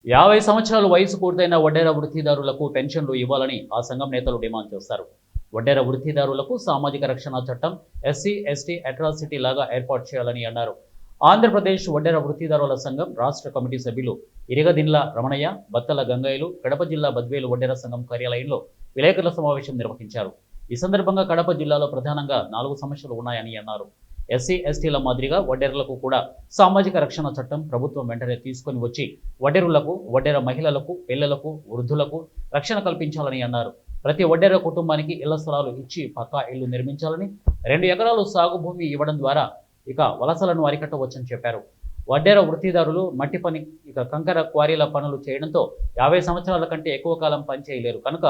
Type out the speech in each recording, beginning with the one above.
50 సంవత్సరాల వయసు పూర్తయిన వడ్డేర వృత్తిదారులకు పెన్షన్లు ఇవ్వాలని ఆ సంఘం నేతలు డిమాండ్ చేశారు. వడ్డేర వృత్తిదారులకు సామాజిక రక్షణ చట్టం ఎస్సీ ఎస్టీ అట్రాసిటీ లాగా ఏర్పాటు చేయాలని అన్నారు. ఆంధ్రప్రదేశ్ వడ్డేర వృత్తిదారుల సంఘం రాష్ట్ర కమిటీ సభ్యులు ఇరగదిండ్ల రమణయ్య, బత్తల గంగయ్యలు కడప జిల్లా బద్వేలు వడ్డేర సంఘం కార్యాలయంలో విలేకరుల సమావేశం నిర్వహించారు. ఈ సందర్భంగా కడప జిల్లాలో ప్రధానంగా 4 సమస్యలు ఉన్నాయని అన్నారు. ఎస్సీ ఎస్టీల మాదిరిగా వడ్డేరులకు కూడా సామాజిక రక్షణ చట్టం ప్రభుత్వం వెంటనే తీసుకొని వచ్చి వడ్డేరులకు, వడ్డేర మహిళలకు, పిల్లలకు, వృద్ధులకు రక్షణ కల్పించాలని అన్నారు. ప్రతి వడ్డేర కుటుంబానికి ఇళ్ల స్థలాలు ఇచ్చి పక్కా ఇళ్లు నిర్మించాలని, 2 ఎకరాలు సాగు భూమి ఇవ్వడం ద్వారా ఇక వలసలను అరికట్టవచ్చని చెప్పారు. వడ్డేర వృత్తిదారులు మట్టి పని, ఇక కంకర క్వారీల పనులు చేయడంతో 50 సంవత్సరాల కంటే ఎక్కువ కాలం పనిచేయలేరు కనుక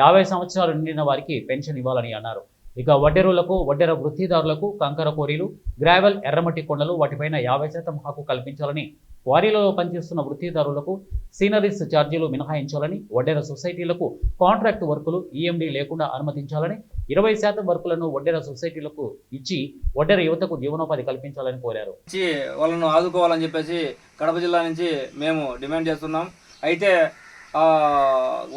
50 సంవత్సరాలు నిండిన వారికి పెన్షన్ ఇవ్వాలని అన్నారు. ఇక వడ్డేరులకు, వడ్డేర వృత్తిదారులకు కంకర కోరీలు, గ్రావెల్, ఎర్రమట్టి కొండలు వాటిపైన 50% హక్కు కల్పించాలని, క్వారీలలో పనిచేస్తున్న వృత్తిదారులకు సీనరీస్ ఛార్జీలు మినహాయించాలని, వడ్డేర సొసైటీలకు కాంట్రాక్ట్ వర్కులు ఈఎండి లేకుండా అనుమతించాలని, 20% వర్కులను వడ్డేర సొసైటీలకు ఇచ్చి వడ్డేర యువతకు జీవనోపాధి కల్పించాలని కోరారు. వాళ్ళను ఆదుకోవాలని చెప్పేసి కడప జిల్లా నుంచి మేము డిమాండ్ చేస్తున్నాం. అయితే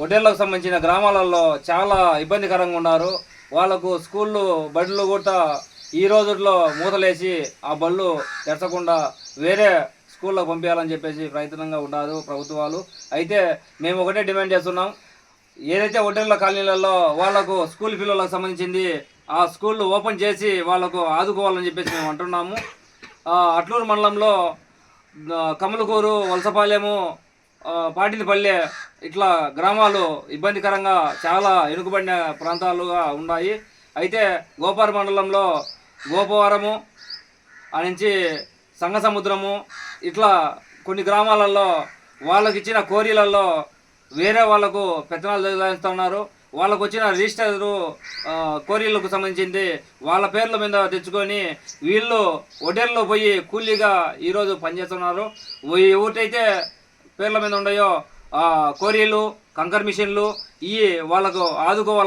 వడ్డేర్లకు సంబంధించిన గ్రామాలలో చాలా ఇబ్బందికరంగా ఉన్నారు. వాళ్ళకు స్కూళ్ళు, బడులు కూడా ఈ రోజుల్లో మూతలేసి ఆ బళ్ళు తెరచకుండా వేరే స్కూళ్ళకు పంపించాలని చెప్పేసి ప్రయత్నంగా ఉన్నారు ప్రభుత్వాలు. అయితే మేము ఒకటే డిమాండ్ చేస్తున్నాం, ఏదైతే వడ్డేర్ల కాలనీలలో వాళ్లకు స్కూల్ పిల్లలకు సంబంధించింది ఆ స్కూళ్ళు ఓపెన్ చేసి వాళ్లకు ఆదుకోవాలని చెప్పేసి మేము అంటున్నాము. అట్లూరు మండలంలో కమలకూరు, వలసపాలెము, పాటిలపల్లె ఇట్లా గ్రామాలు ఇబ్బందికరంగా చాలా వెనుకబడిన ప్రాంతాలుగా ఉన్నాయి. అయితే గోపార మండలంలో గోపవరము నుంచి సంగసముద్రము ఇట్లా కొన్ని గ్రామాలలో వాళ్ళకి ఇచ్చిన కోరీలలో వేరే వాళ్ళకు పెత్తనాలు చదివిస్తున్నారు. వాళ్ళకు వచ్చిన రిజిస్టరు కోరీలకు సంబంధించింది వాళ్ళ పేర్ల మీద తెచ్చుకొని వీళ్ళు వడ్డేర్లో పోయి కూలీగా ఈరోజు పనిచేస్తున్నారు. ఎవరికైతే పేర్ల మీద ఉన్నాయో కోరీలు, కంకర్ మిషన్లు ఇవి వాళ్ళకు ఆదుకోవాలి.